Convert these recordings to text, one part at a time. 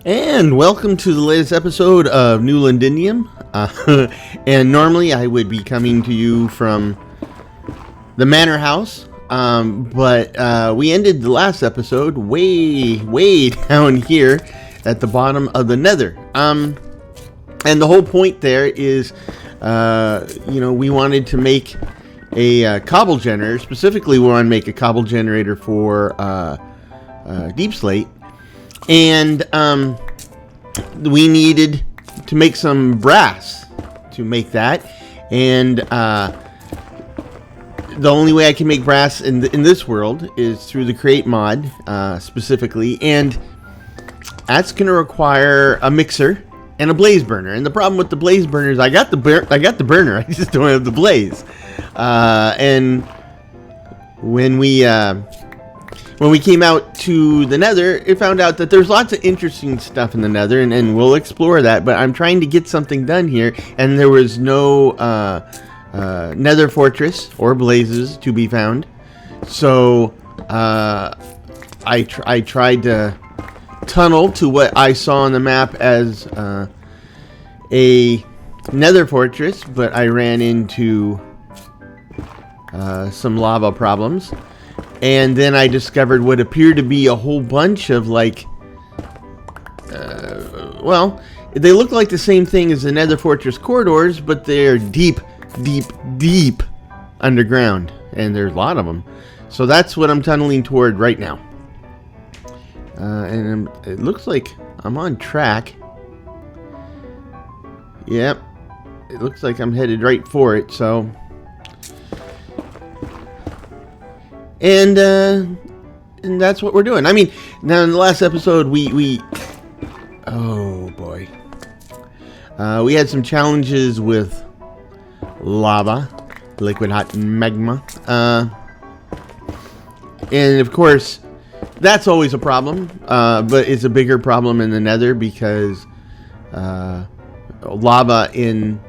And welcome to the latest episode of New Londinium. And normally I would be coming to you from the Manor House, but we ended the last episode way down here at the bottom of the Nether. And the whole point there is, we wanted to make a cobble generator. Specifically, we want to make a cobble generator for deepslate. And we needed to make some brass to make that, and the only way I can make brass in this world is through the create mod, specifically, and that's going to require a mixer and a blaze burner. And the problem with the blaze burner is I got the burner, I just don't have the blaze. And when we came out to the Nether, it found out that there's lots of interesting stuff in the Nether, and we'll explore that. But I'm trying to get something done here, and there was no Nether fortress or blazes to be found. So I tried to tunnel to what I saw on the map as a Nether fortress, but I ran into some lava problems. And then I discovered what appeared to be a whole bunch of, like, they look like the same thing as the Nether Fortress corridors, but they're deep underground. And there's a lot of them. So that's what I'm tunneling toward right now. And it looks like I'm on track. Yep. It looks like I'm headed right for it, so... And that's what we're doing. I mean, now in the last episode, we oh boy, we had some challenges with lava, liquid hot magma, and of course, that's always a problem. But it's a bigger problem in the Nether because lava in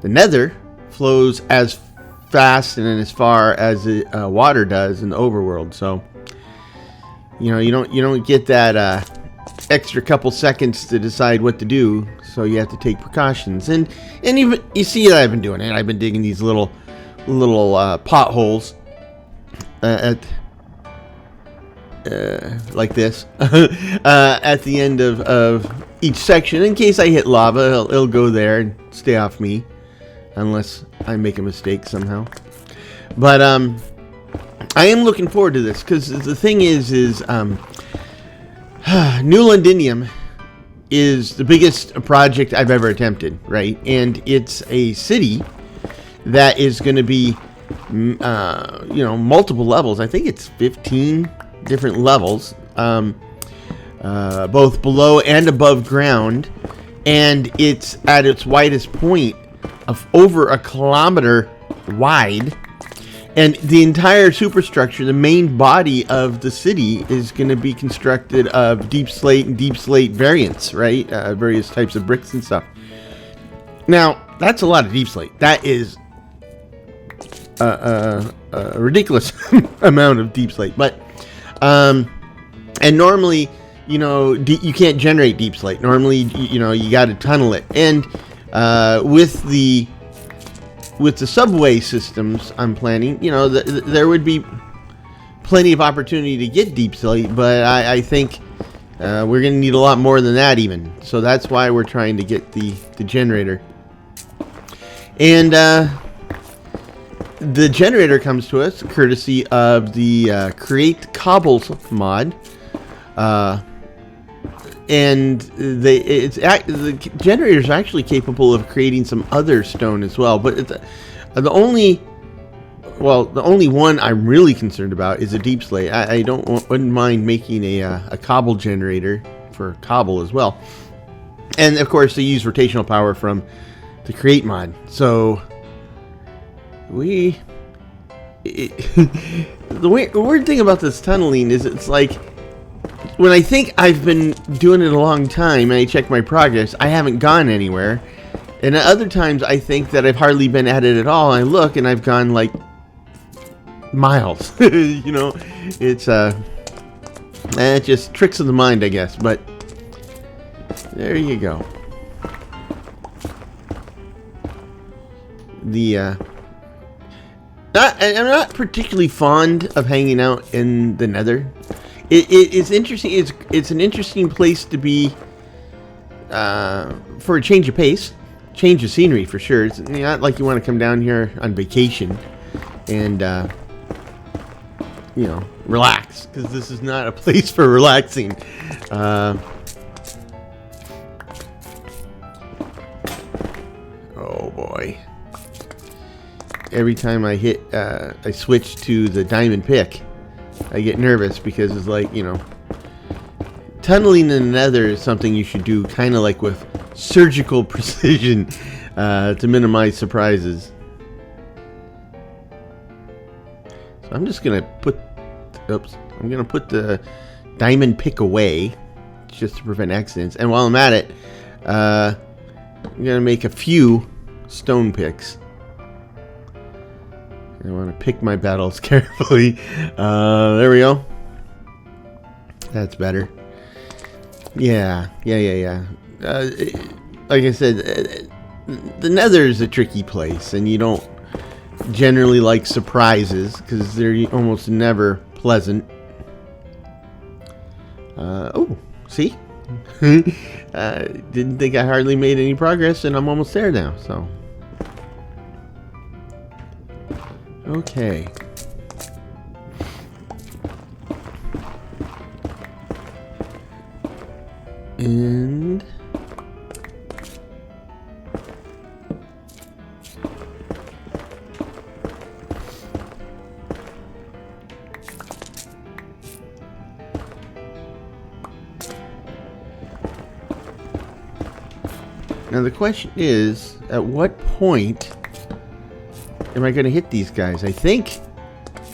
the Nether flows as fast and as far as water does in the overworld. So you don't get that extra couple seconds to decide what to do, so you have to take precautions. And even you see that I've been doing it. I've been digging these little potholes like this at the end of each section, in case I hit lava. It'll go there and stay off me, unless I make a mistake somehow. But I am looking forward to this, because the thing is New Londinium is the biggest project I've ever attempted, right? And it's a city that is going to be multiple levels. I think it's 15 different levels, both below and above ground, and it's at its widest point of over 1 kilometer wide, and the entire superstructure, the main body of the city, is going to be constructed of deep slate and deep slate variants, right? Various types of bricks and stuff. Now, that's a lot of deep slate. That is a ridiculous amount of deep slate. But and normally, you can't generate deep slate. Normally, you got to tunnel it. And with the subway systems I'm planning, there would be plenty of opportunity to get deep slate, but I think we're going to need a lot more than that even. So that's why we're trying to get the generator. And the generator comes to us courtesy of the Create Cobbles mod. And the generator is actually capable of creating some other stone as well. But the only one I'm really concerned about is a deep slate. I wouldn't mind making a cobble generator for cobble as well. And of course, they use rotational power from the Create mod. So the weird thing about this tunneling is it's like when I think I've been doing it a long time and I check my progress, I haven't gone anywhere. And at other times I think that I've hardly been at it at all. I look and I've gone like miles. You know, it's just tricks of the mind, I guess. But there you go. I'm not particularly fond of hanging out in the Nether. It's interesting. It's an interesting place to be for a change of pace, change of scenery for sure. It's not like you want to come down here on vacation and you know, relax, because this is not a place for relaxing. Oh boy. Every time I switch to the diamond pick, I get nervous because it's like, you know, tunneling in the Nether is something you should do kind of like with surgical precision to minimize surprises. So I'm just gonna put, I'm gonna put the diamond pick away just to prevent accidents. And while I'm at it, I'm gonna make a few stone picks. I want to pick my battles carefully. There we go. That's better. Yeah. Like I said, the Nether is a tricky place, and you don't generally like surprises because they're almost never pleasant. Oh, see? Didn't think I hardly made any progress, and I'm almost there now, so. Okay. And now the question is, at what point am I going to hit these guys? I think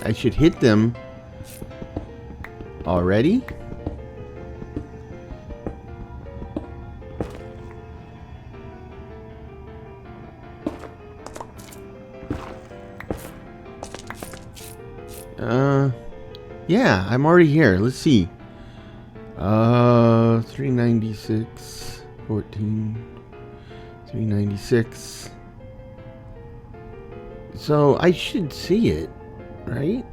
I should hit them already. Yeah, I'm already here. Let's see. 396, 14, 396. So I should see it, right?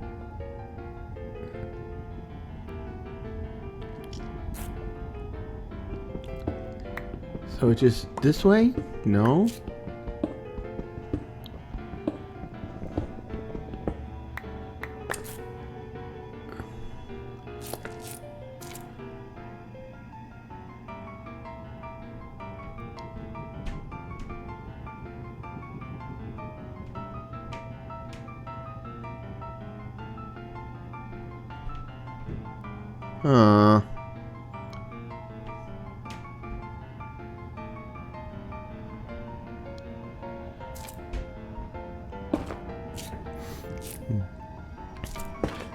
So it's just this way? No.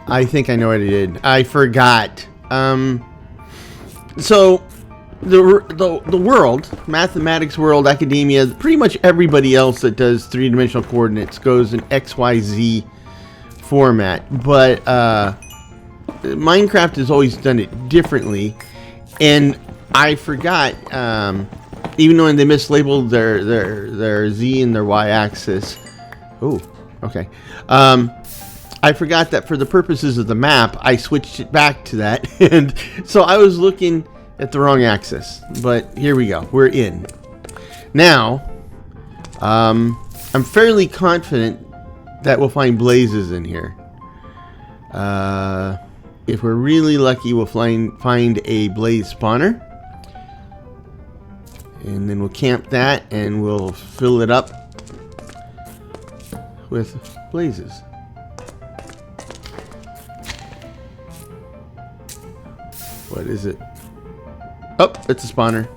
I think I know what I did. I forgot. So the world, mathematics world, academia, pretty much everybody else that does three-dimensional coordinates goes in XYZ format, but Minecraft has always done it differently, and I forgot. Even when they mislabeled their Z and their Y axis. Oh, okay. I forgot that for the purposes of the map, I switched it back to that, and so I was looking at the wrong axis. But here we go. We're in. Now, I'm fairly confident that we'll find blazes in here. If we're really lucky, we'll find a blaze spawner. And then we'll camp that, and we'll fill it up with blazes. What is it? Oh, it's a spawner.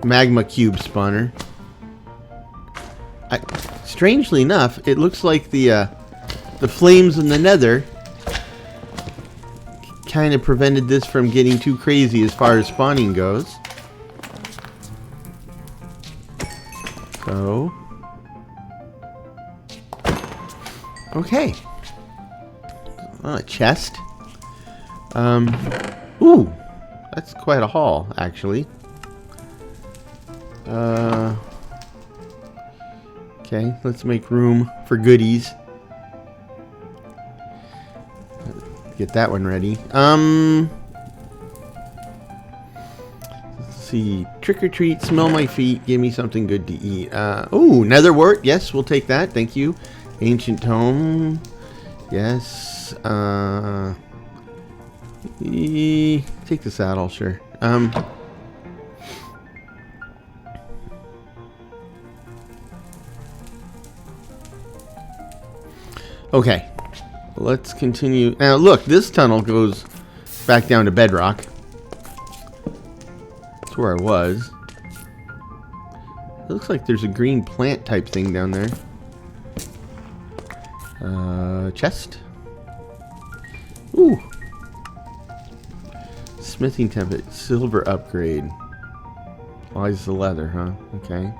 Magma cube spawner. Strangely enough, it looks like the flames in the Nether kind of prevented this from getting too crazy as far as spawning goes. So, okay. A chest. Ooh, that's quite a haul, actually. Okay, let's make room for goodies. Get that one ready. Let's see. Trick or treat, smell my feet, give me something good to eat. Ooh, nether wart. Yes, we'll take that. Thank you. Ancient tome. Yes. Take the saddle, sure. Okay. Let's continue. Now, look, this tunnel goes back down to bedrock. That's where I was. It looks like there's a green plant type thing down there. Chest. Ooh. Smithing template. Silver upgrade. Applies the leather, huh? Okay.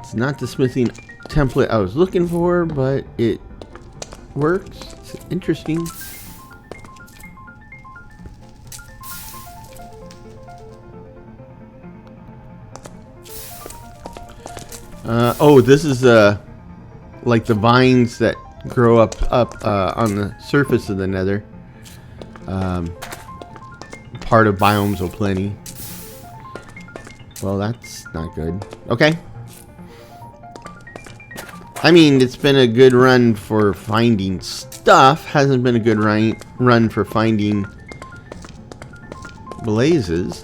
It's not the smithing template I was looking for, but it works. It's interesting. Oh, this is like the vines that grow up on the surface of the nether. Part of biomes of plenty. Well, that's not good. Okay. I mean, it's been a good run for finding stuff. Hasn't been a good run for finding blazes.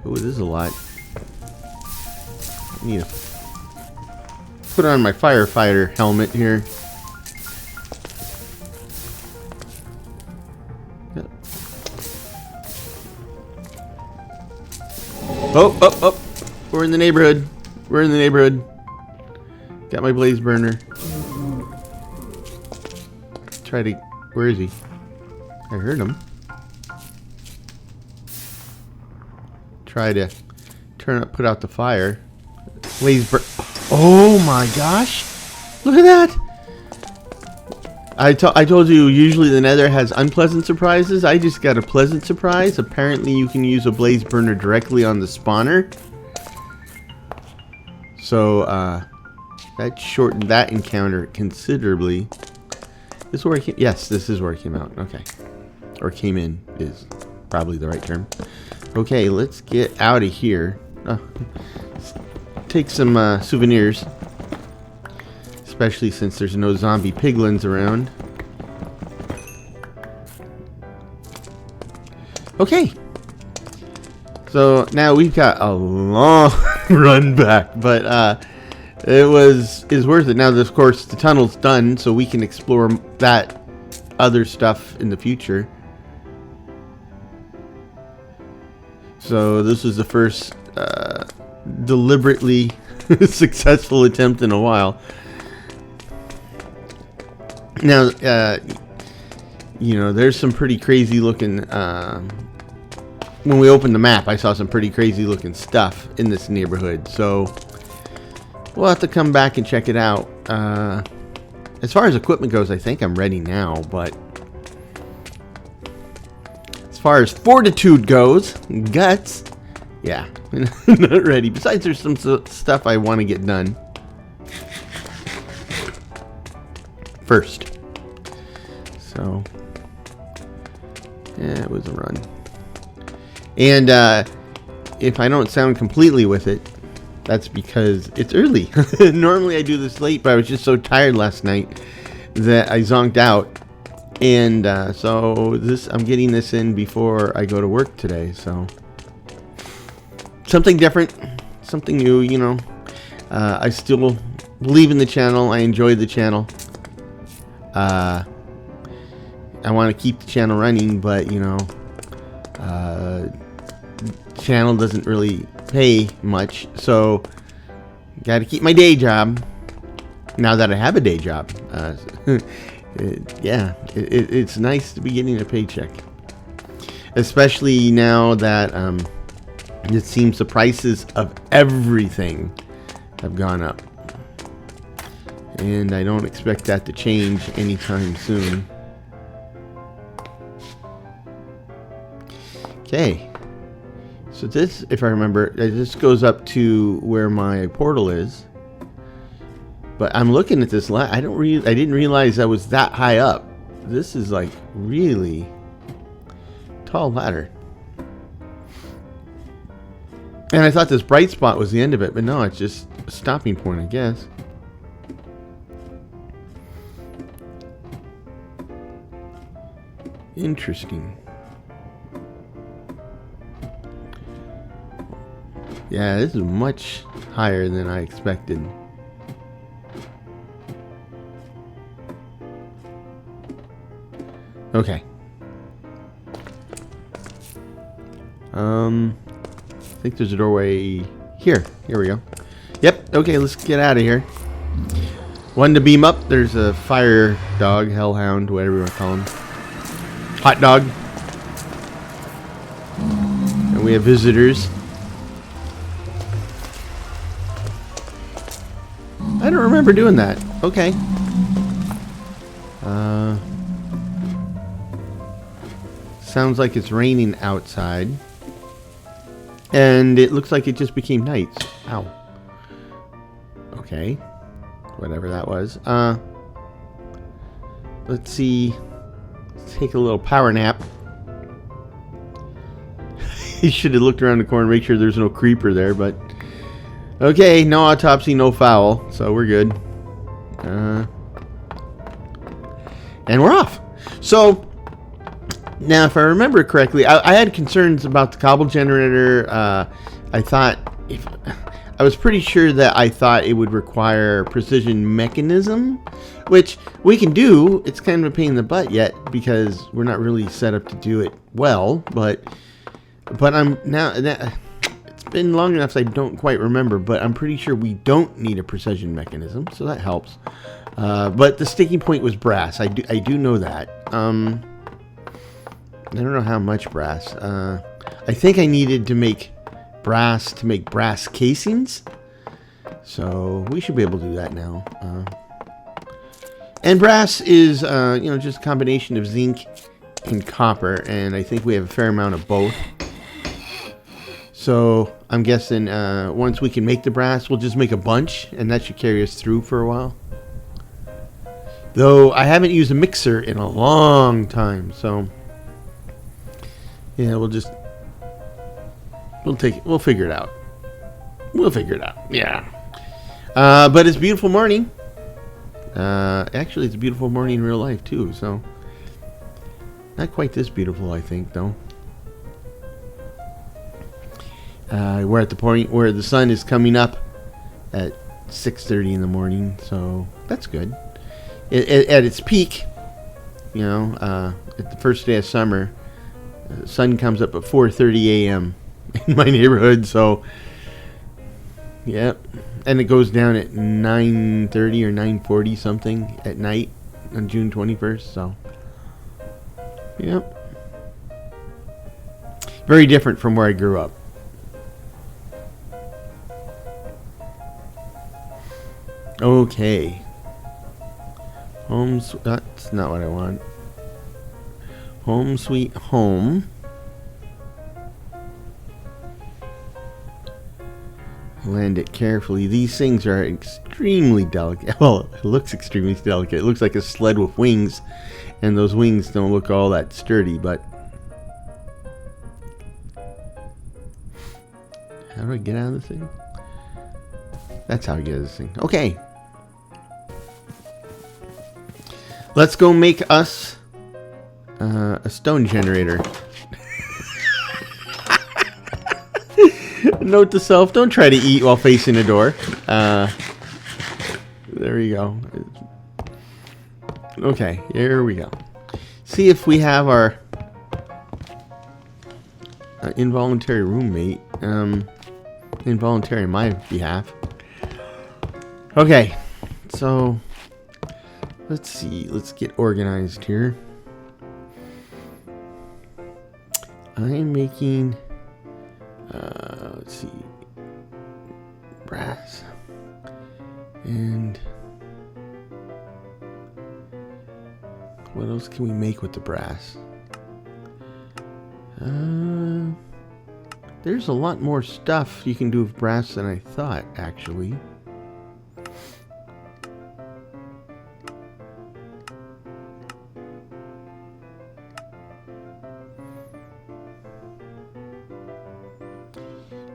Oh, it is a lot. I need to put on my firefighter helmet here. Yep. Oh. We're in the neighborhood. We're in the neighborhood. Got my blaze burner. Try to... Where is he? I heard him. Try to put out the fire. Blaze burn... Oh my gosh! Look at that! I told you usually the nether has unpleasant surprises. I just got a pleasant surprise. Apparently you can use a blaze burner directly on the spawner. So, that shortened that encounter considerably. This is where it came... Yes, this is where it came out. Okay. Or came in is probably the right term. Okay, let's get out of here. Take some souvenirs. Especially since there's no zombie piglins around. Okay. So now we've got a long run back, but is worth it. Now, of course, the tunnel's done, so we can explore that other stuff in the future. So this is the first deliberately successful attempt in a while. Now, you know, there's some pretty crazy looking... when we opened the map, I saw some pretty crazy looking stuff in this neighborhood, so... We'll have to come back and check it out. As far as equipment goes, I think I'm ready now, but... As far as fortitude goes, guts, yeah, not ready. Besides, there's some stuff I want to get done first. So, yeah, it was a run. And if I don't sound completely with it, that's because it's early. Normally I do this late, but I was just so tired last night that I zonked out. And so I'm getting this in before I go to work today. So something different, something new, you know. I still believe in the channel. I enjoy the channel. I want to keep the channel running, but you know, channel doesn't really pay much, so got to keep my day job. Now that I have a day job, it's nice to be getting a paycheck, especially now that it seems the prices of everything have gone up, and I don't expect that to change anytime soon. Okay, so this, if I remember, this goes up to where my portal is. But I'm looking at this. I didn't realize I was that high up. This is like really tall ladder. And I thought this bright spot was the end of it, but no, it's just a stopping point, I guess. Interesting. Yeah, this is much higher than I expected. Okay. I think there's a doorway here. Here we go. Yep. Okay, let's get out of here. One to beam up. There's a fire dog, hellhound, whatever you want to call him. Hot dog. And we have visitors. I don't remember doing that. Okay. Sounds like it's raining outside. And it looks like it just became night. Ow. Okay. Whatever that was. Let's see. Let's take a little power nap. You should have looked around the corner, make sure there's no creeper there, but okay, no autopsy, no foul, so we're good. And we're off. So now, if I remember correctly, I had concerns about the cobble generator. I thought, I was pretty sure that I thought it would require precision mechanism, which we can do. It's kind of a pain in the butt yet because we're not really set up to do it well. But I'm now. It's been long enough, so I don't quite remember. But I'm pretty sure we don't need a precision mechanism, so that helps. But the sticking point was brass. I do know that. I don't know how much brass. I think I needed to make brass casings. So we should be able to do that now. And brass is, just a combination of zinc and copper. And I think we have a fair amount of both. So I'm guessing once we can make the brass, we'll just make a bunch. And that should carry us through for a while. Though I haven't used a mixer in a long time. So yeah, we'll figure it out. Yeah. But it's a beautiful morning. Actually, it's a beautiful morning in real life too. So not quite this beautiful, I think, though. We're at the point where the sun is coming up at 6:30 in the morning, so that's good. At its peak, at the first day of summer, the sun comes up at 4:30 a.m. in my neighborhood, so yep. And it goes down at 9:30 or 9:40 something at night on June 21st, so yep. Very different from where I grew up. Okay. That's not what I want. Home sweet home. Land it carefully. These things are extremely delicate. Well, it looks extremely delicate. It looks like a sled with wings, and those wings don't look all that sturdy, but how do I get out of this thing? That's how I get out of this thing. Okay. Let's go make us a stone generator. Note to self, don't try to eat while facing a door. There you go. Okay, here we go. See if we have our involuntary roommate. Involuntary on my behalf. Okay, so let's see. Let's get organized here. I'm making, let's see, brass. And what else can we make with the brass? There's a lot more stuff you can do with brass than I thought, actually.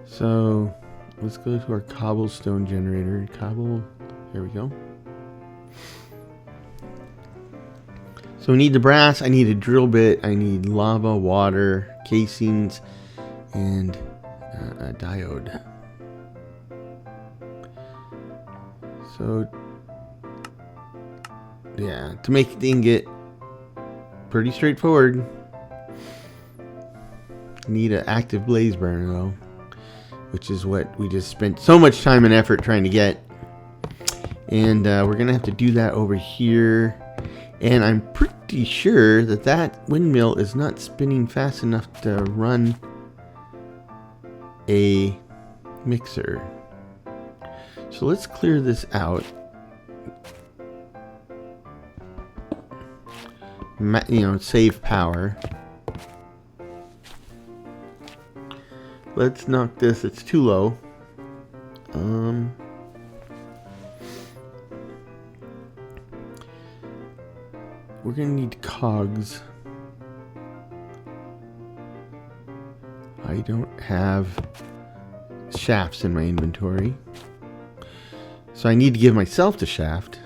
So let's go to our cobblestone generator. There we go. So we need the brass, I need a drill bit, I need lava, water, casings, and a diode. So, yeah, to make the ingot, pretty straightforward. Need an active blaze burner though, which is what we just spent so much time and effort trying to get. And we're gonna have to do that over here. And I'm pretty sure that that windmill is not spinning fast enough to run a mixer. So let's clear this out. Save power. Let's knock this. It's too low. We're gonna need cogs. I don't have shafts in my inventory, so I need to give myself the shaft.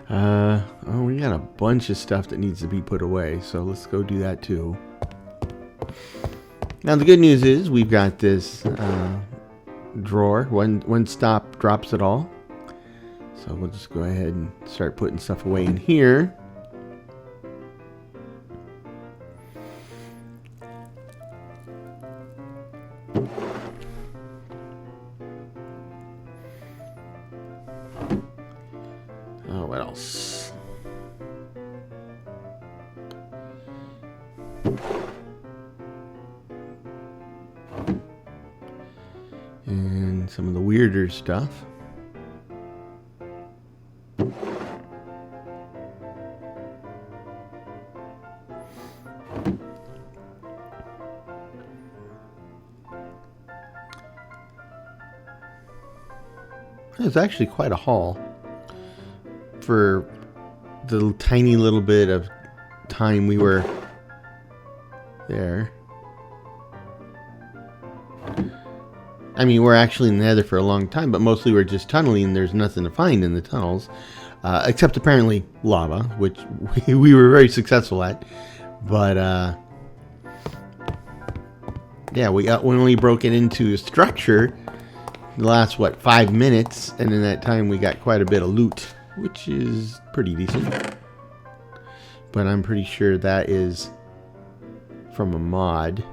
Oh, we got a bunch of stuff that needs to be put away, so let's go do that too. Now the good news is we've got this drawer. One stop drops it all. So we'll just go ahead and start putting stuff away in here. Oh, what else? And some of the weirder stuff. It's actually quite a haul for the tiny little bit of time we were there. I mean, we're actually in the Nether for a long time, but mostly we're just tunneling. There's nothing to find in the tunnels, except apparently lava, which we were very successful at. But yeah, we only broke it into a structure the last, 5 minutes, and in that time we got quite a bit of loot, which is pretty decent. But I'm pretty sure that is from a mod.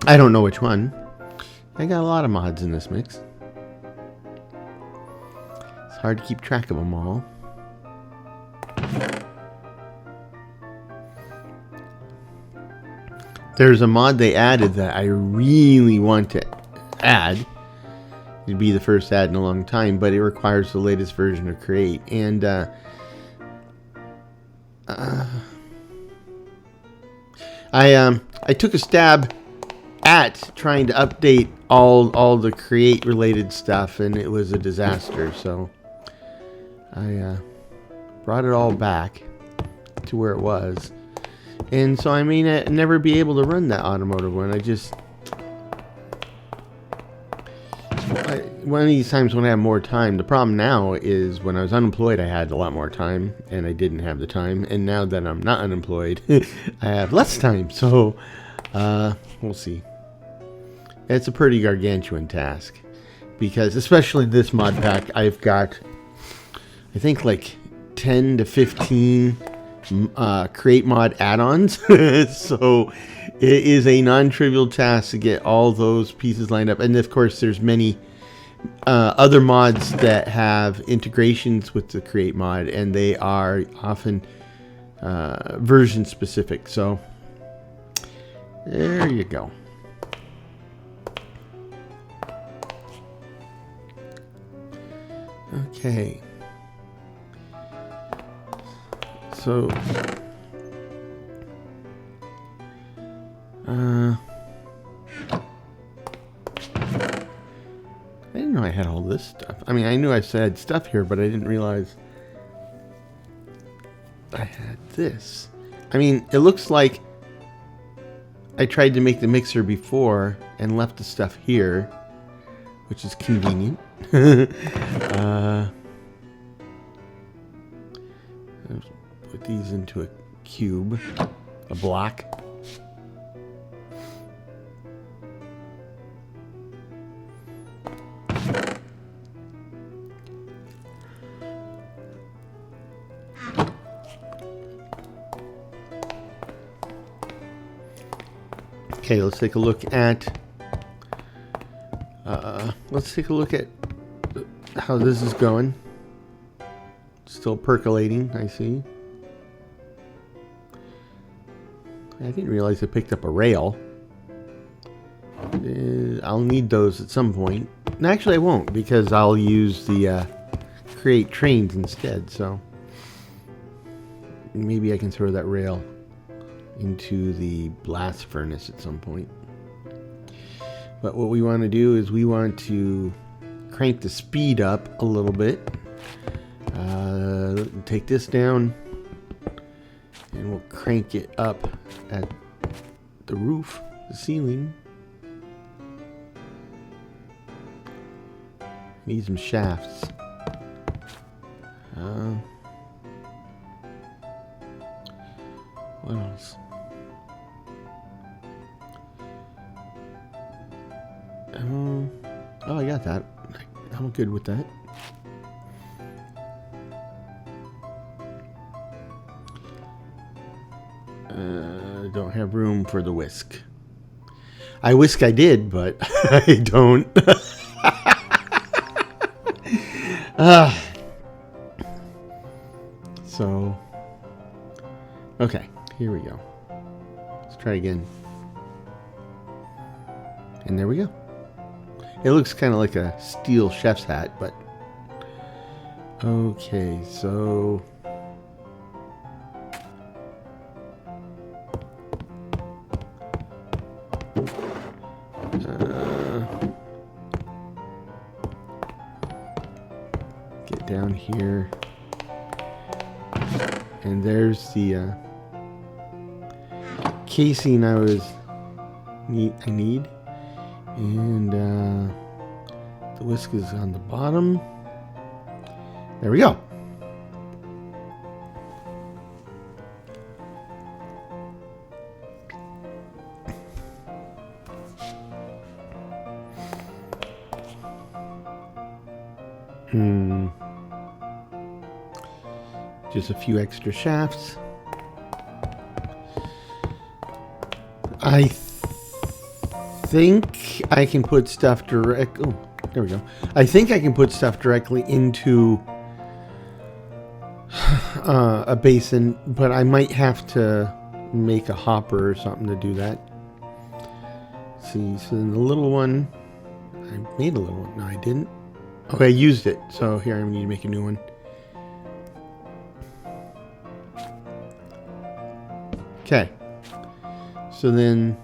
I don't know which one. I got a lot of mods in this mix. It's hard to keep track of them all. There's a mod they added that I really want to add. It'd be the first ad in a long time, but it requires the latest version of Create. And I took a stab at trying to update all the Create related stuff, and it was a disaster. So I brought it all back to where it was. And so I may never be able to run that automotive one. One of these times when I have more time. The problem now is when I was unemployed, I had a lot more time, and I didn't have the time. And now that I'm not unemployed, I have less time. So we'll see. It's a pretty gargantuan task, because especially this mod pack, I've got, I think, like 10 to 15 create mod add-ons. So it is a non-trivial task to get all those pieces lined up. And of course, there's many other mods that have integrations with the create mod, and they are often version specific. So there you go. Okay. So I didn't know I had all this stuff. I mean, I knew I said stuff here, but I didn't realize I had this. I mean, it looks like I tried to make the mixer before and left the stuff here, which is convenient. Put these into a cube, a block. Okay, let's take a look at how this is going. Still percolating, I see. I didn't realize I picked up a rail. I'll need those at some point. And actually, I won't, because I'll use the create trains instead. So maybe I can throw that rail into the blast furnace at some point. But what we want to do is we want to crank the speed up a little bit. Take this down, and we'll crank it up at the roof, the ceiling. Need some shafts. What else? Oh, I got that. I'm good with that. Don't have room for the whisk. I whisk I did, but I don't. So, okay, here we go. Let's try again. And there we go. It looks kind of like a steel chef's hat, but okay, so get down here, and there's the casing I need. And the whisk is on the bottom. There we go. Just a few extra shafts. I think I can put stuff direct. Oh, there we go. I think I can put stuff directly into a basin, but I might have to make a hopper or something to do that. Let's see, so then the little one, I made a little one. No, I didn't. Okay, I used it. So here I need to make a new one. Okay. So then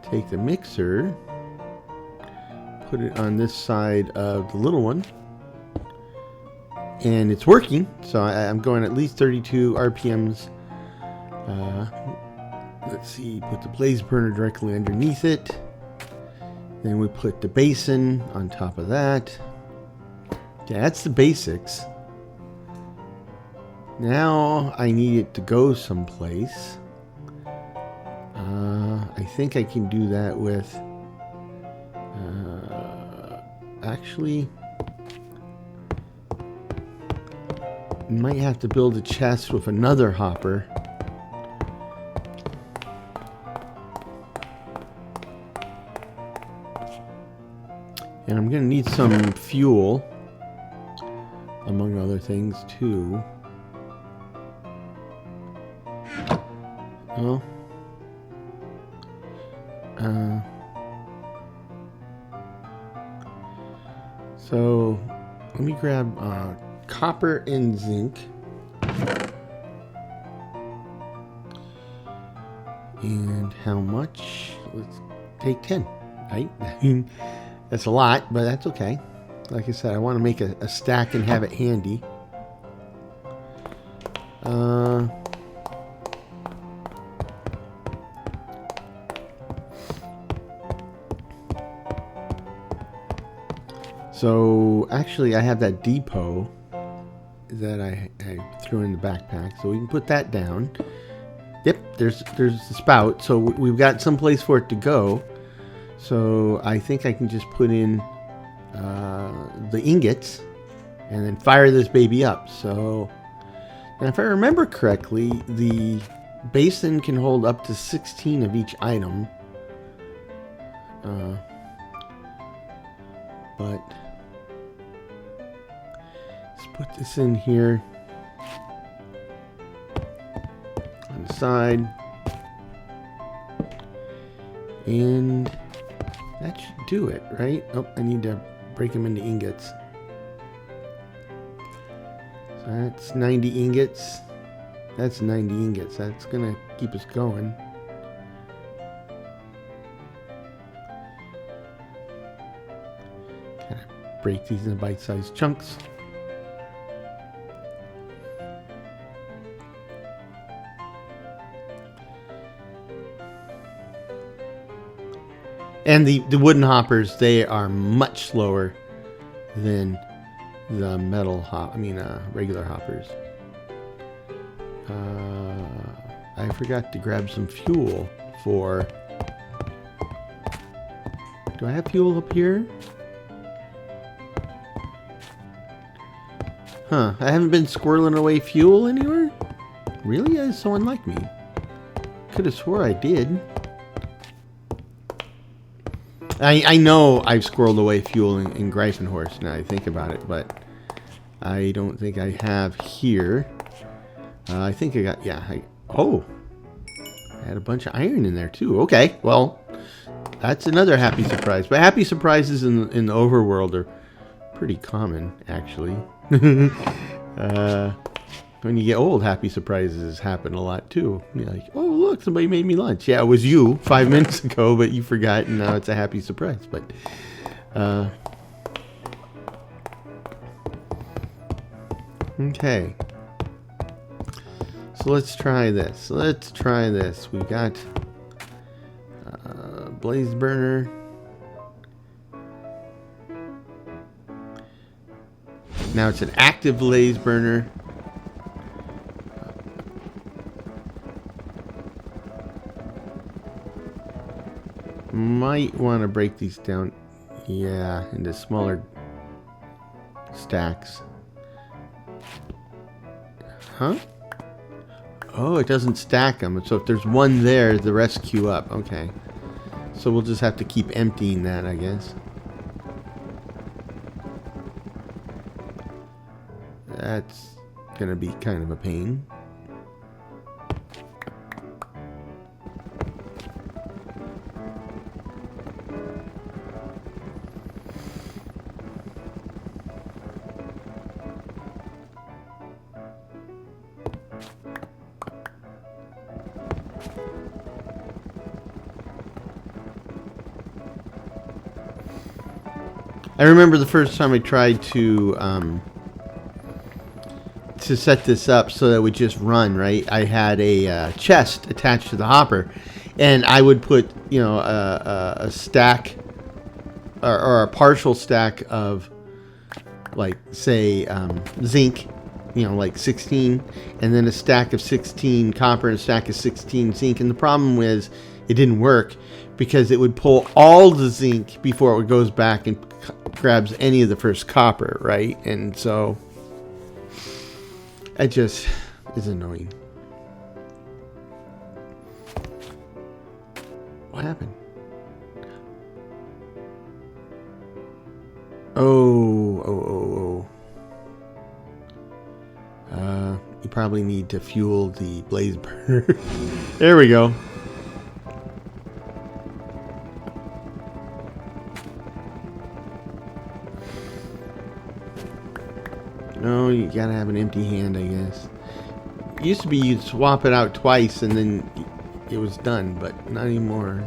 take the mixer, put it on this side of the little one, and it's working. So I'm going at least 32 RPMs. Let's see, put the blaze burner directly underneath it. Then we put the basin on top of that. Okay, that's the basics. Now I need it to go someplace. I think I can do that with actually Might have to build a chest with another hopper. And I'm going to need some fuel, among other things, too. Well, so let me grab copper and zinc. And how much? Let's take 10, right? I mean, that's a lot, but that's okay. Like I said, I want to make a stack and have it handy. So actually I have that depot that I threw in the backpack, so we can put that down. Yep, there's the spout, so we've got some place for it to go. So I think I can just put in the ingots and then fire this baby up. So, and if I remember correctly, the basin can hold up to 16 of each item. But let's put this in here on the side, and that should do it, right? Oh, I need to break them into ingots. So that's 90 ingots. That's 90 ingots. That's gonna keep us going. Kind of break these into bite-sized chunks. And the wooden hoppers, they are much slower than the metal regular hoppers. I forgot to grab some fuel for... Do I have fuel up here? Huh, I haven't been squirreling away fuel anywhere? Really? That's so unlike me. Could have swore I did. I know I've squirreled away fuel in Greifenhorst now I think about it, but I don't think I have here. I think I got, oh, I had a bunch of iron in there too. Okay, well, that's another happy surprise. But happy surprises in the overworld are pretty common, actually. When you get old, happy surprises happen a lot too. You're like, oh look, somebody made me lunch. Yeah, it was you 5 minutes ago, but you forgot, and now it's a happy surprise. But okay, so let's try this. We got blaze burner. Now it's an active blaze burner. Might want to break these down, into smaller stacks. Huh? Oh, it doesn't stack them. So if there's one there, the rest queue up. Okay. So we'll just have to keep emptying that, I guess. That's gonna be kind of a pain. I remember the first time I tried to set this up so that it would just run, right? I had a chest attached to the hopper, and I would put, a stack or a partial stack of, like, say, zinc, like 16, and then a stack of 16 copper and a stack of 16 zinc. And the problem was it didn't work because it would pull all the zinc before it goes back and grabs any of the first copper, right? And so It just is annoying. What happened? Oh. You probably need to fuel the blaze burner. There we go. No, you gotta have an empty hand, I guess. It used to be you'd swap it out twice and then it was done, but not anymore.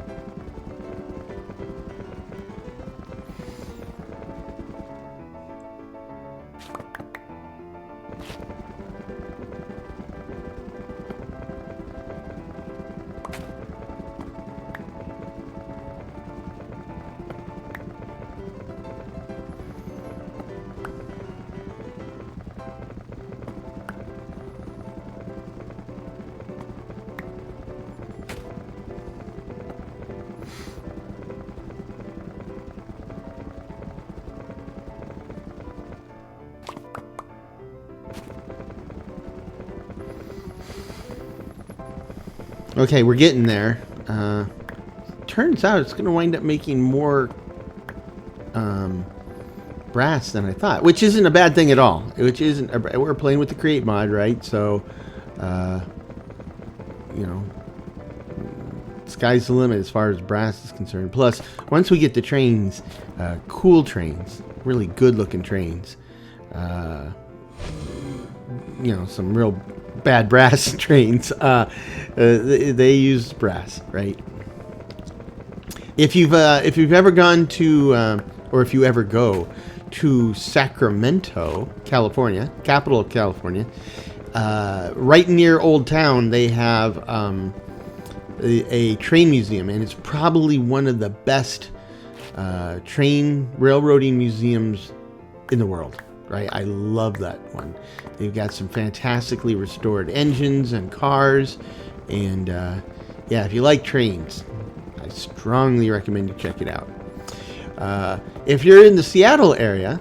Okay, we're getting there. Turns out it's going to wind up making more brass than I thought, which isn't a bad thing at all. Which isn't. We're playing with the create mod, right? So, you know, sky's the limit as far as brass is concerned. Plus, once we get the trains, cool trains, really good-looking trains, you know, some real bad brass trains. They use brass, right? If you've ever gone to, or if you ever go to Sacramento, California, capital of California, right near Old Town, they have a train museum, and it's probably one of the best train railroading museums in the world. Right, I love that one. They've got some fantastically restored engines and cars, and yeah, if you like trains, I strongly recommend you check it out. If you're in the Seattle area,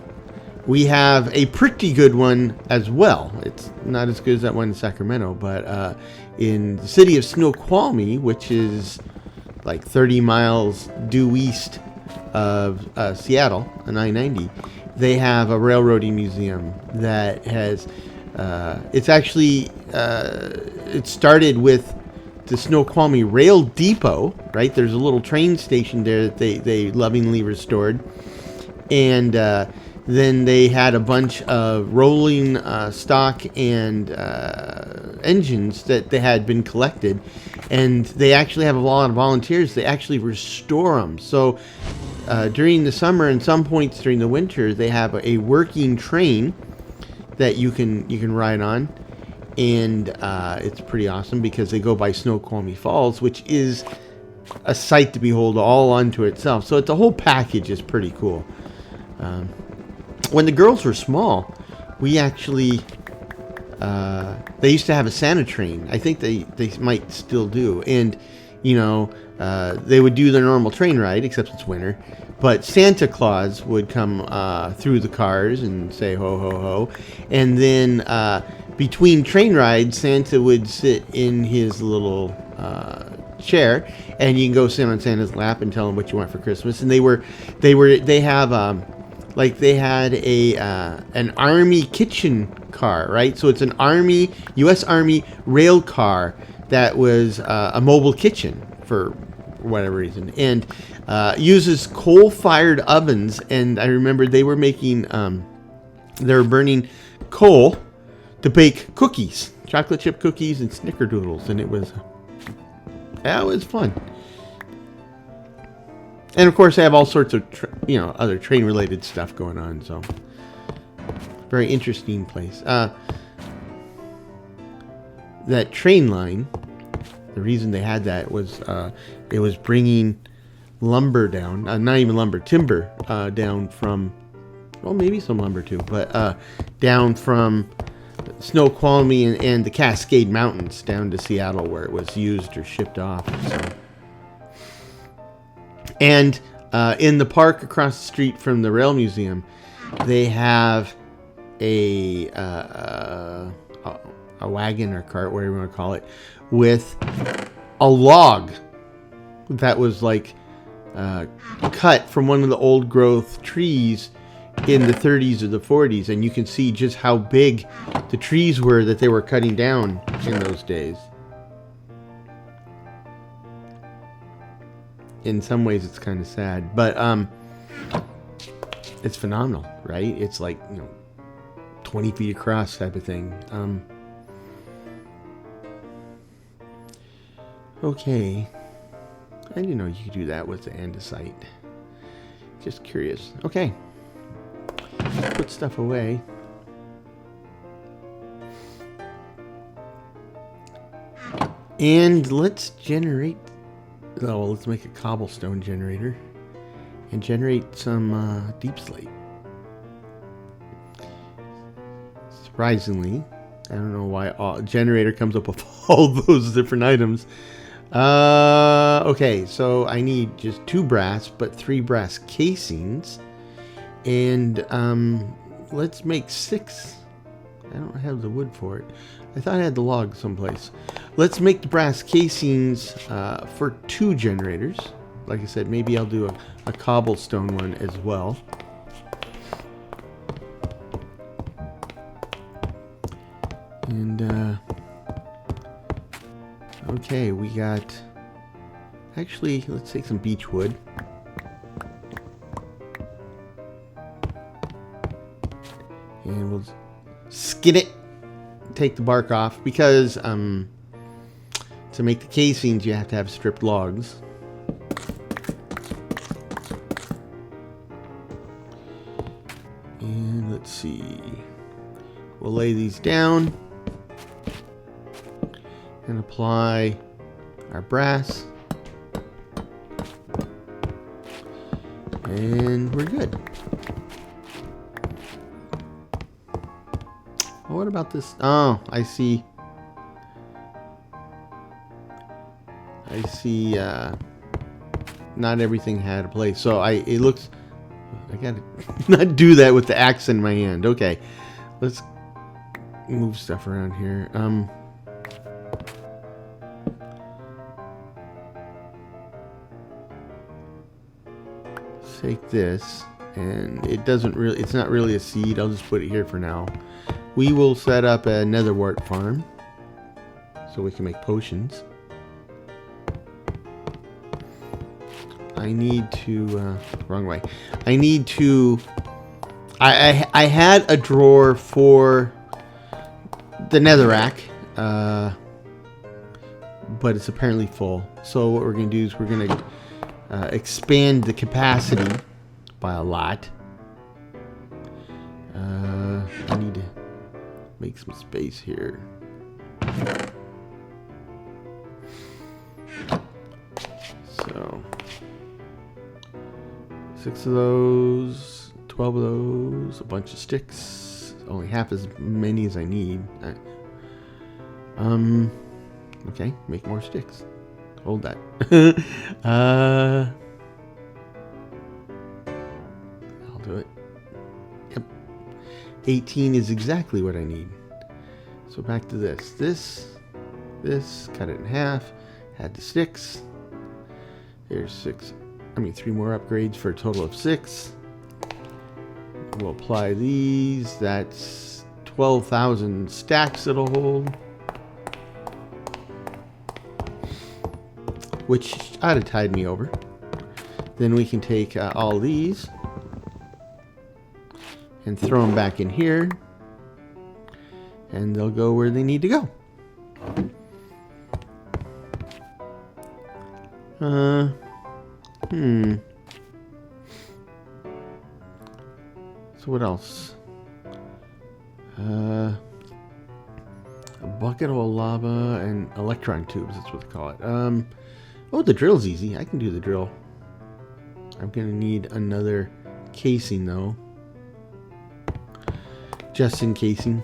we have a pretty good one as well. It's not as good as that one in Sacramento, but in the city of Snoqualmie, which is like 30 miles due east of Seattle, on I-90, they have a railroading museum that has, it's actually, it started with the Snoqualmie Rail Depot, right? There's a little train station there that they lovingly restored. And then they had a bunch of rolling stock and engines that they had been collected. And they actually have a lot of volunteers. They actually restore them. So during the summer and some points during the winter, they have a working train that you can ride on, and it's pretty awesome because they go by Snoqualmie Falls, which is a sight to behold all unto itself. So the whole package is pretty cool. When the girls were small, we actually they used to have a Santa train. I think they might still do, and you know. They would do their normal train ride, except it's winter. But Santa Claus would come through the cars and say ho, ho, ho. And then between train rides, Santa would sit in his little chair, and you can go sit on Santa's lap and tell him what you want for Christmas. And they had an Army kitchen car, right? So it's an U.S. Army rail car that was a mobile kitchen for whatever reason, and uses coal-fired ovens. And I remember they were making, they were burning coal to bake cookies, chocolate chip cookies and snickerdoodles, and it was fun. And of course, they have all sorts of other train-related stuff going on. So very interesting place. That train line. The reason they had that was it was bringing lumber down, not even lumber, timber down from, well, maybe some lumber too, but down from Snoqualmie and the Cascade Mountains down to Seattle, where it was used or shipped off. So. And in the park across the street from the Rail Museum, they have a a wagon or cart, whatever you want to call it, with a log that was like cut from one of the old growth trees in the 30s or the 40s, and you can see just how big the trees were that they were cutting down in those days. In some ways it's kind of sad, but it's phenomenal, right? It's like, 20 feet across type of thing. Okay, I didn't know you could do that with the andesite. Just curious. Okay, put stuff away. And let's generate. Oh, let's make a cobblestone generator and generate some deep slate. Surprisingly, I don't know why generator comes up with all those different items. Okay, so I need just 2 brass, but 3 brass casings, and let's make 6. I don't have the wood for it. I thought I had the log someplace. Let's make the brass casings for 2 generators. Like I said, maybe I'll do a cobblestone one as well. And okay, we got, actually, let's take some beech wood. And we'll skin it, take the bark off, because to make the casings you have to have stripped logs. And let's see, we'll lay these down and apply our brass, and we're good. What about this? Oh, I see. Not everything had a place. So it looks, I gotta not do that with the axe in my hand. Okay, let's move stuff around here. Take this, and it's not really a seed. I'll just put it here for now. We will set up a nether wart farm so we can make potions. I need to wrong way. I need to I had a drawer for the netherrack, but it's apparently full. So what we're gonna do is we're gonna expand the capacity by a lot. I need to make some space here. So 6 of those, 12 of those, a bunch of sticks, only half as many as I need. Okay, make more sticks. Hold that. I'll do it. Yep. 18 is exactly what I need. So back to this. This, cut it in half, add the sticks. There's 3 more upgrades for a total of 6. We'll apply these. That's 12,000 stacks it'll hold, which ought to tide me over. Then we can take all these and throw them back in here, and they'll go where they need to go. So what else? A bucket of lava and electron tubes, that's what they call it. Oh, the drill's easy. I can do the drill. I'm gonna need another casing though. Just in casing.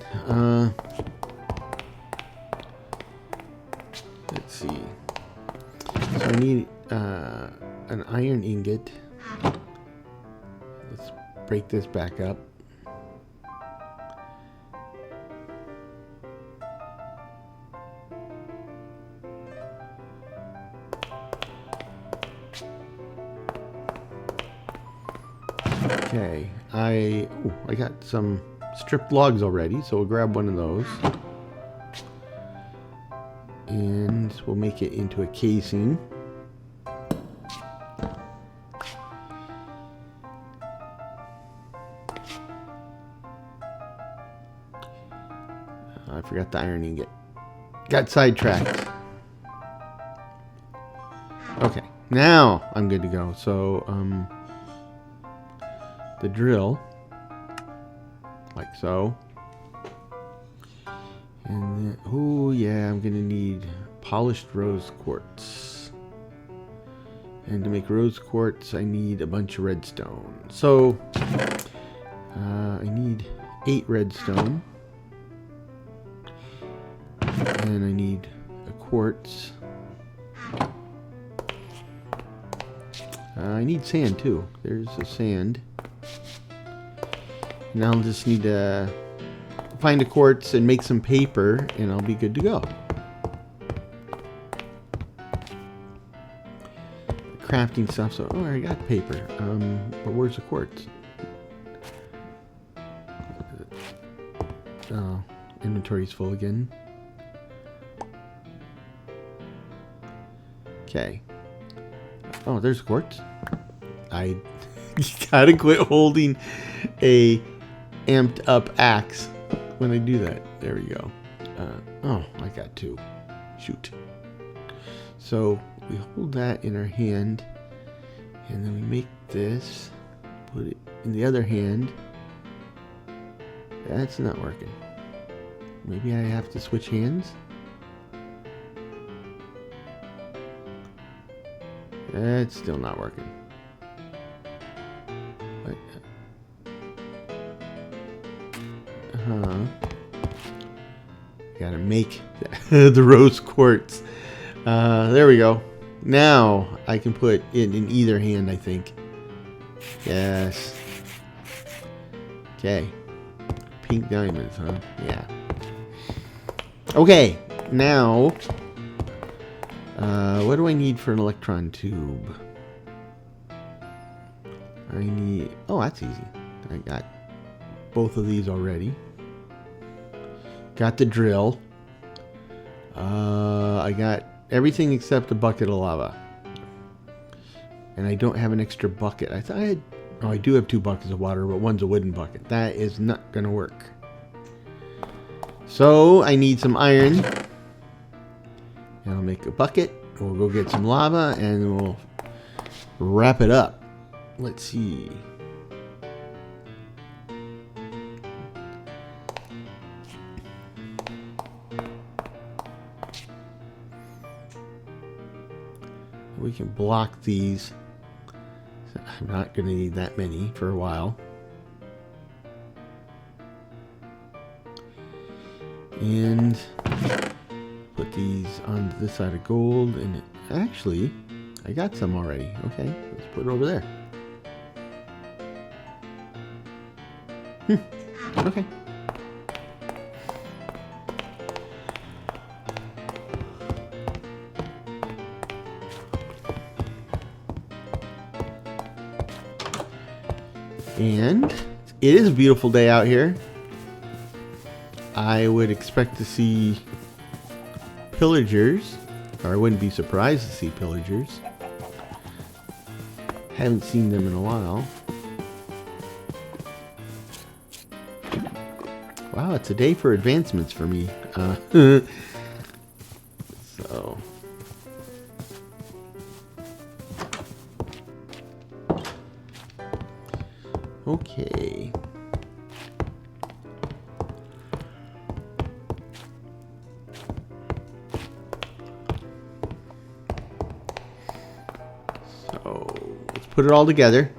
Let's see. So I need an iron ingot. Let's break this back up. Okay, I got some stripped logs already, so we'll grab one of those. And we'll make it into a casing. I forgot the iron ingot. Got sidetracked. Okay, now I'm good to go. So, the drill, like so. And then, oh yeah, I'm gonna need polished rose quartz. And to make rose quartz, I need a bunch of redstone. So, I need 8 redstone. And I need a quartz. I need sand too. There's the sand. Now I'll just need to find a quartz and make some paper, and I'll be good to go. Crafting stuff. So, oh, I got paper. But where's the quartz? Oh, inventory's full again. Okay. Oh, there's quartz. I gotta quit holding a amped up axe when I do that. There we go. Oh, I got 2. Shoot. So we hold that in our hand, and then we make this. Put it in the other hand. That's not working. Maybe I have to switch hands. It's still not working. Gotta make the rose quartz. There we go. Now I can put it in either hand, I think. Yes. Okay. Pink diamonds, huh? Yeah. Okay. Now, what do I need for an electron tube? I need... Oh, that's easy. I got both of these already. Got the drill. I got everything except a bucket of lava. And I don't have an extra bucket. I thought I had... Oh, I do have 2 buckets of water, but one's a wooden bucket. That is not going to work. So, I need some iron. And I'll make a bucket. We'll go get some lava, and we'll wrap it up. Let's see. We can block these. I'm not going to need that many for a while. And put these on this side of gold. And actually, I got some already. Okay, let's put it over there. Okay. And it is a beautiful day out here. I would expect to see pillagers, or I wouldn't be surprised to see pillagers. Haven't seen them in a while. Wow, it's a day for advancements for me. So. Okay. So, let's put it all together.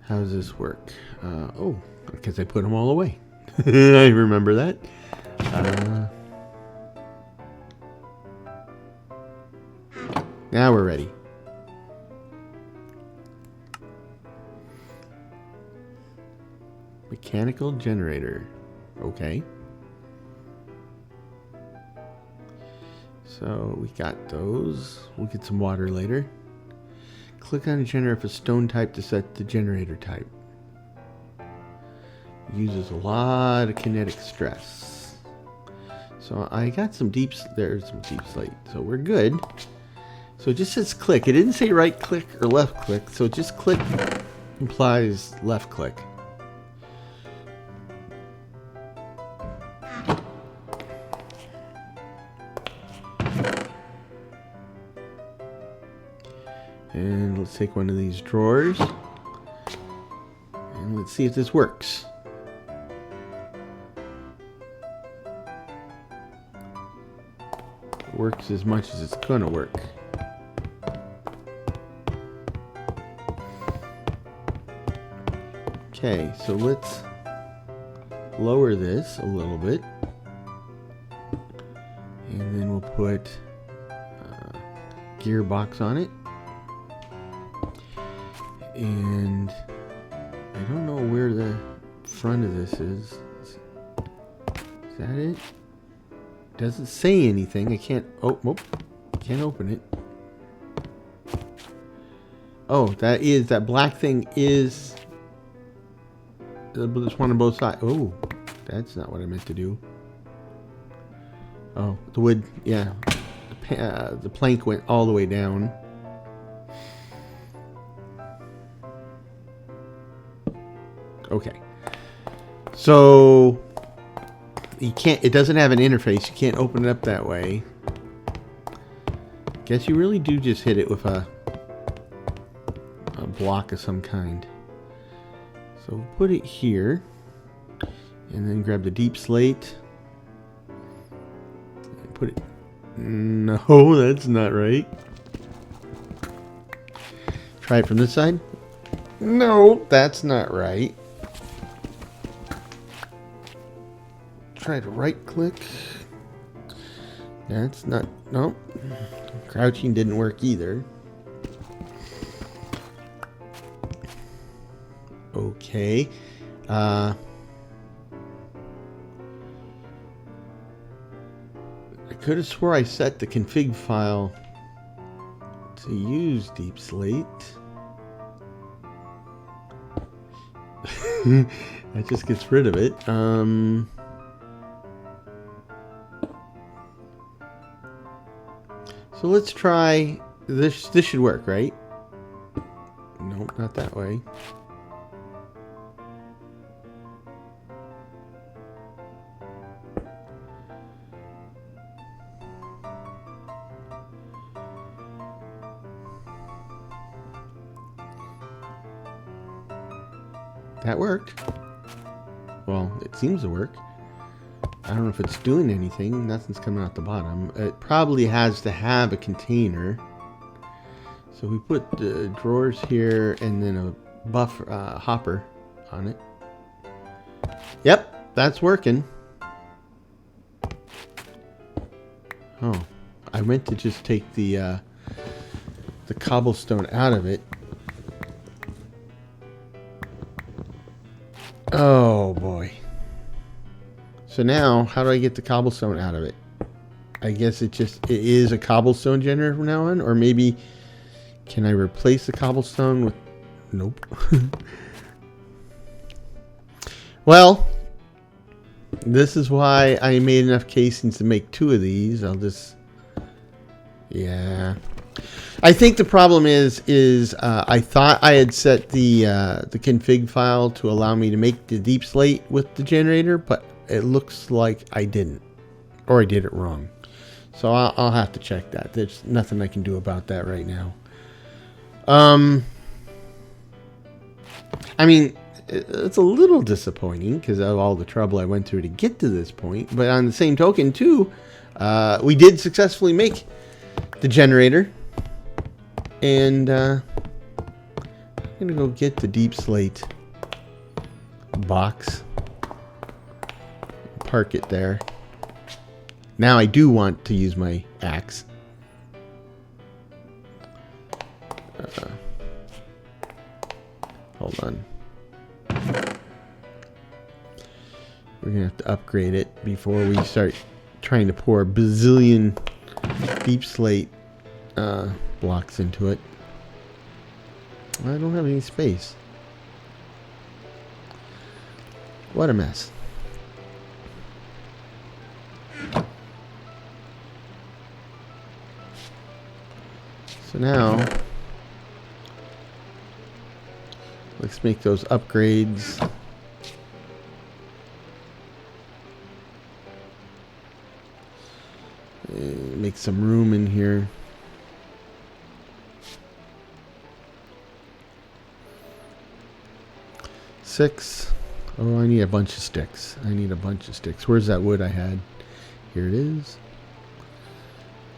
How does this work? Oh, because I put them all away. I remember that. Now we're ready. Mechanical generator. Okay. So we got those. We'll get some water later. Click on a generator for stone type to set the generator type. Uses a lot of kinetic stress. So I got some there's some deep slate. So we're good. So it just says click. It didn't say right click or left click. So just click implies left click. And let's take one of these drawers. And let's see if this works. It works as much as it's gonna work. Okay, so let's lower this a little bit. And then we'll put a gearbox on it. And I don't know where the front of this is. Is that it? Doesn't say anything. I can't. Oh, nope. Can't open it. Oh, that black thing is. This one on both sides. Oh, that's not what I meant to do. Oh, the wood. Yeah, the plank went all the way down. Okay, so you can't. It doesn't have an interface. You can't open it up that way. Guess you really do just hit it with a block of some kind. So we'll put it here, and then grab the deep slate. And put it. No, that's not right. Try it from this side. No, that's not right. Try to right click. That's not. Nope. Crouching didn't work either. Okay. I could have swore I set the config file to use deep slate. That just gets rid of it. So let's try this. This should work, right? Nope, not that way. That worked. Well, it seems to work. I don't know if it's doing anything. Nothing's coming out the bottom. It probably has to have a container. So we put the drawers here and then a buffer hopper on it. Yep, that's working. Oh, I meant to just take the cobblestone out of it. Oh boy. So now, how do I get the cobblestone out of it? I guess it is a cobblestone generator from now on, or maybe can I replace the cobblestone with? Nope. Well, this is why I made enough casings to make 2 of these. I'll just, yeah. I think the problem is I thought I had set the config file to allow me to make the deep slate with the generator, but it looks like I didn't, or I did it wrong. So I'll have to check that. There's nothing I can do about that right now. I mean, it's a little disappointing because of all the trouble I went through to get to this point. But on the same token, too, we did successfully make the generator. And I'm going to go get the deep slate box. Park it there. Now I do want to use my axe. Hold on. We're going to have to upgrade it before we start trying to pour a bazillion deep slate blocks into it. I don't have any space. What a mess. So now, let's make those upgrades. Make some room in here. Six. Oh, I need a bunch of sticks. I need a bunch of sticks. Where's that wood I had? Here it is.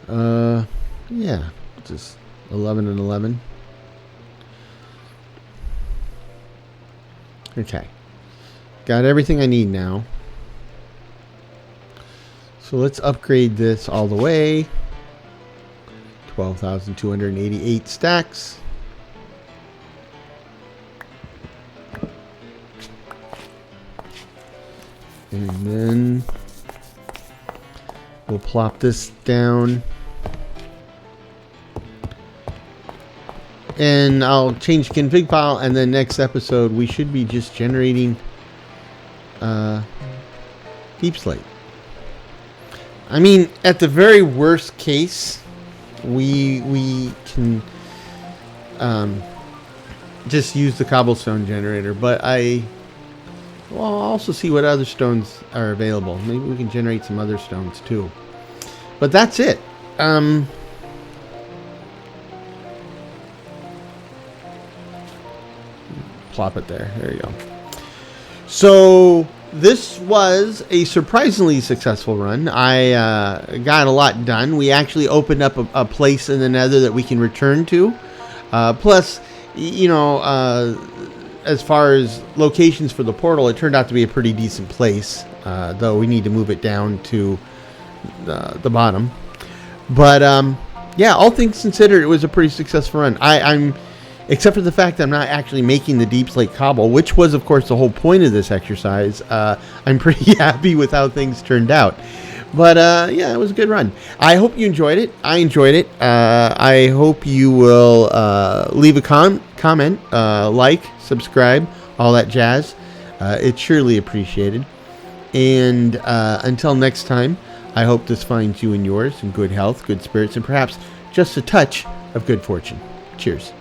Yeah, just 11 and 11. Okay. Got everything I need now. So let's upgrade this all the way. 12,288 stacks. And then we'll plop this down. And I'll change config file, and then next episode we should be just generating deepslate. I mean, at the very worst case, we can just use the cobblestone generator, but I'll also see what other stones are available. Maybe we can generate some other stones too. But that's it. Plop it there. There you go. So this was a surprisingly successful run. I got a lot done. We actually opened up a place in the Nether that we can return to. Plus, you know, as far as locations for the portal, it turned out to be a pretty decent place. Though we need to move it down to the bottom. But yeah, all things considered, it was a pretty successful run. I'm except for the fact that I'm not actually making the deepslate cobble, which was, of course, the whole point of this exercise. I'm pretty happy with how things turned out. But yeah, it was a good run. I hope you enjoyed it. I enjoyed it. I hope you will leave a comment, like, subscribe, all that jazz. It's surely appreciated. And until next time, I hope this finds you and yours in good health, good spirits, and perhaps just a touch of good fortune. Cheers.